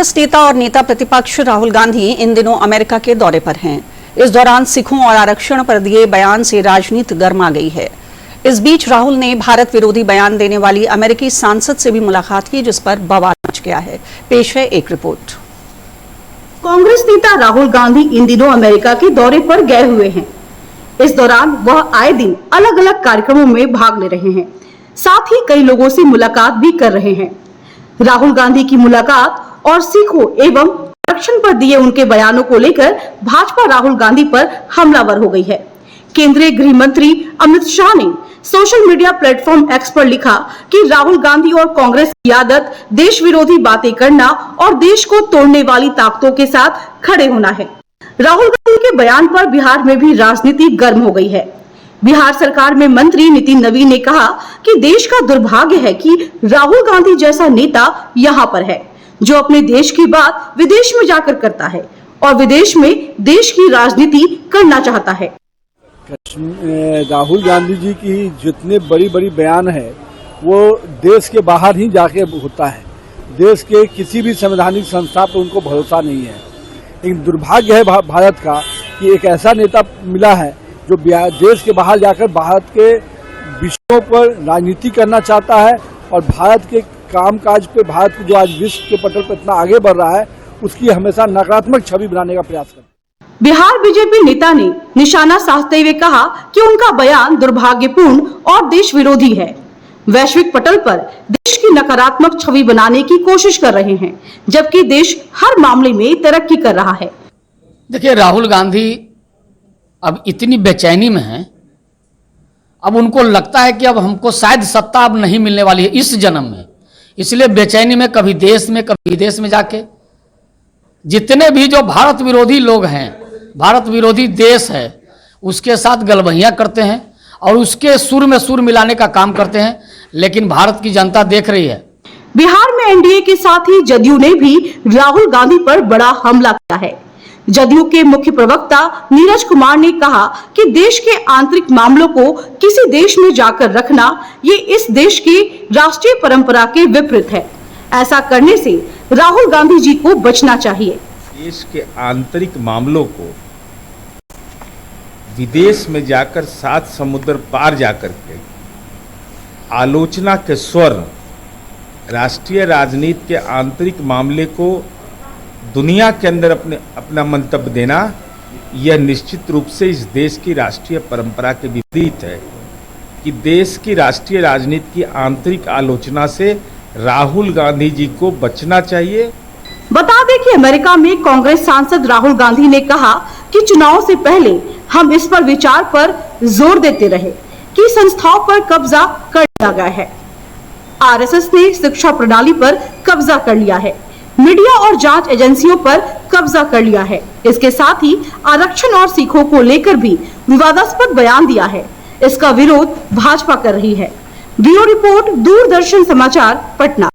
कांग्रेस नेता और नेता प्रतिपक्ष राहुल गांधी इन दिनों अमेरिका के दौरे पर हैं। इस दौरान सिखों और आरक्षण पर दिए बयान से राजनीति गर्मा गई है। इस बीच राहुल ने भारत विरोधी बयान देने वाली अमेरिकी सांसद से भी मुलाकात की, जिस पर बवाल मच गया है। पेश है एक रिपोर्ट। कांग्रेस नेता राहुल गांधी इन दिनों अमेरिका के दौरे पर गए हुए हैं। इस दौरान वह आए दिन अलग अलग कार्यक्रमों में भाग ले रहे हैं, साथ ही कई लोगों से मुलाकात भी कर रहे हैं। राहुल गांधी की मुलाकात और सिखों एवं आरक्षण पर दिए उनके बयानों को लेकर भाजपा राहुल गांधी पर हमलावर हो गई है। केंद्रीय गृह मंत्री अमित शाह ने सोशल मीडिया प्लेटफॉर्म एक्स पर लिखा कि राहुल गांधी और कांग्रेस की आदत देश विरोधी बातें करना और देश को तोड़ने वाली ताकतों के साथ खड़े होना है। राहुल गांधी के बयान पर बिहार में भी राजनीति गर्म हो गई है। बिहार सरकार में मंत्री नितिन नवीन ने कहा कि देश का दुर्भाग्य है कि राहुल गांधी जैसा नेता यहाँ पर है, जो अपने देश की बात विदेश में जाकर करता है और विदेश में देश की राजनीति करना चाहता है। राहुल गांधी जी की जितने बड़ी बड़ी बयान है वो देश के बाहर ही जाके होता है। देश के किसी भी संवैधानिक संस्था पर उनको भरोसा नहीं है। लेकिन दुर्भाग्य है भारत का कि एक ऐसा नेता मिला है जो देश के बाहर जाकर भारत के विषयों पर राजनीति करना चाहता है और भारत के कामकाज पे, भारत जो आज विश्व के पटल पर इतना आगे बढ़ रहा है, उसकी हमेशा नकारात्मक छवि बनाने का प्रयास करता है। बिहार बीजेपी नेता ने निशाना साधते हुए कहा कि उनका बयान दुर्भाग्यपूर्ण और देश विरोधी है। वैश्विक पटल पर देश की नकारात्मक छवि बनाने की कोशिश कर रहे हैं, जबकि देश हर मामले में तरक्की कर रहा है। देखिए, राहुल गांधी अब इतनी बेचैनी में है, अब उनको लगता है कि अब हमको शायद सत्ता अब नहीं मिलने वाली है इस जन्म में, इसलिए बेचैनी में कभी देश में कभी विदेश में जाके जितने भी जो भारत विरोधी लोग हैं, भारत विरोधी देश है, उसके साथ गलबहियां करते हैं और उसके सुर में सुर मिलाने का काम करते हैं। लेकिन भारत की जनता देख रही है। बिहार में एनडीए के साथ ही जदयू ने भी राहुल गांधी पर बड़ा हमला किया है। जदयू के मुख्य प्रवक्ता नीरज कुमार ने कहा कि देश के आंतरिक मामलों को किसी देश में जाकर रखना ये इस देश की राष्ट्रीय परंपरा के विपरीत है। ऐसा करने से राहुल गांधी जी को बचना चाहिए। देश के आंतरिक मामलों को विदेश में जाकर 7 समुद्र पार जाकर के आलोचना के स्वर, राष्ट्रीय राजनीति के आंतरिक मामले को दुनिया के अंदर अपना मंतव्य देना, यह निश्चित रूप से इस देश की राष्ट्रीय परंपरा के विपरीत है कि देश की राष्ट्रीय राजनीति की आंतरिक आलोचना से राहुल गांधी जी को बचना चाहिए। बता दें कि अमेरिका में कांग्रेस सांसद राहुल गांधी ने कहा कि चुनाव से पहले हम इस पर विचार पर जोर देते रहे कि संस्थाओं पर कब्जा कर लिया गया है। आरएसएस ने शिक्षा प्रणाली पर कब्जा कर लिया है, मीडिया और जांच एजेंसियों पर कब्जा कर लिया है। इसके साथ ही आरक्षण और सिखों को लेकर भी विवादास्पद बयान दिया है। इसका विरोध भाजपा कर रही है। ब्यूरो रिपोर्ट, दूरदर्शन समाचार, पटना।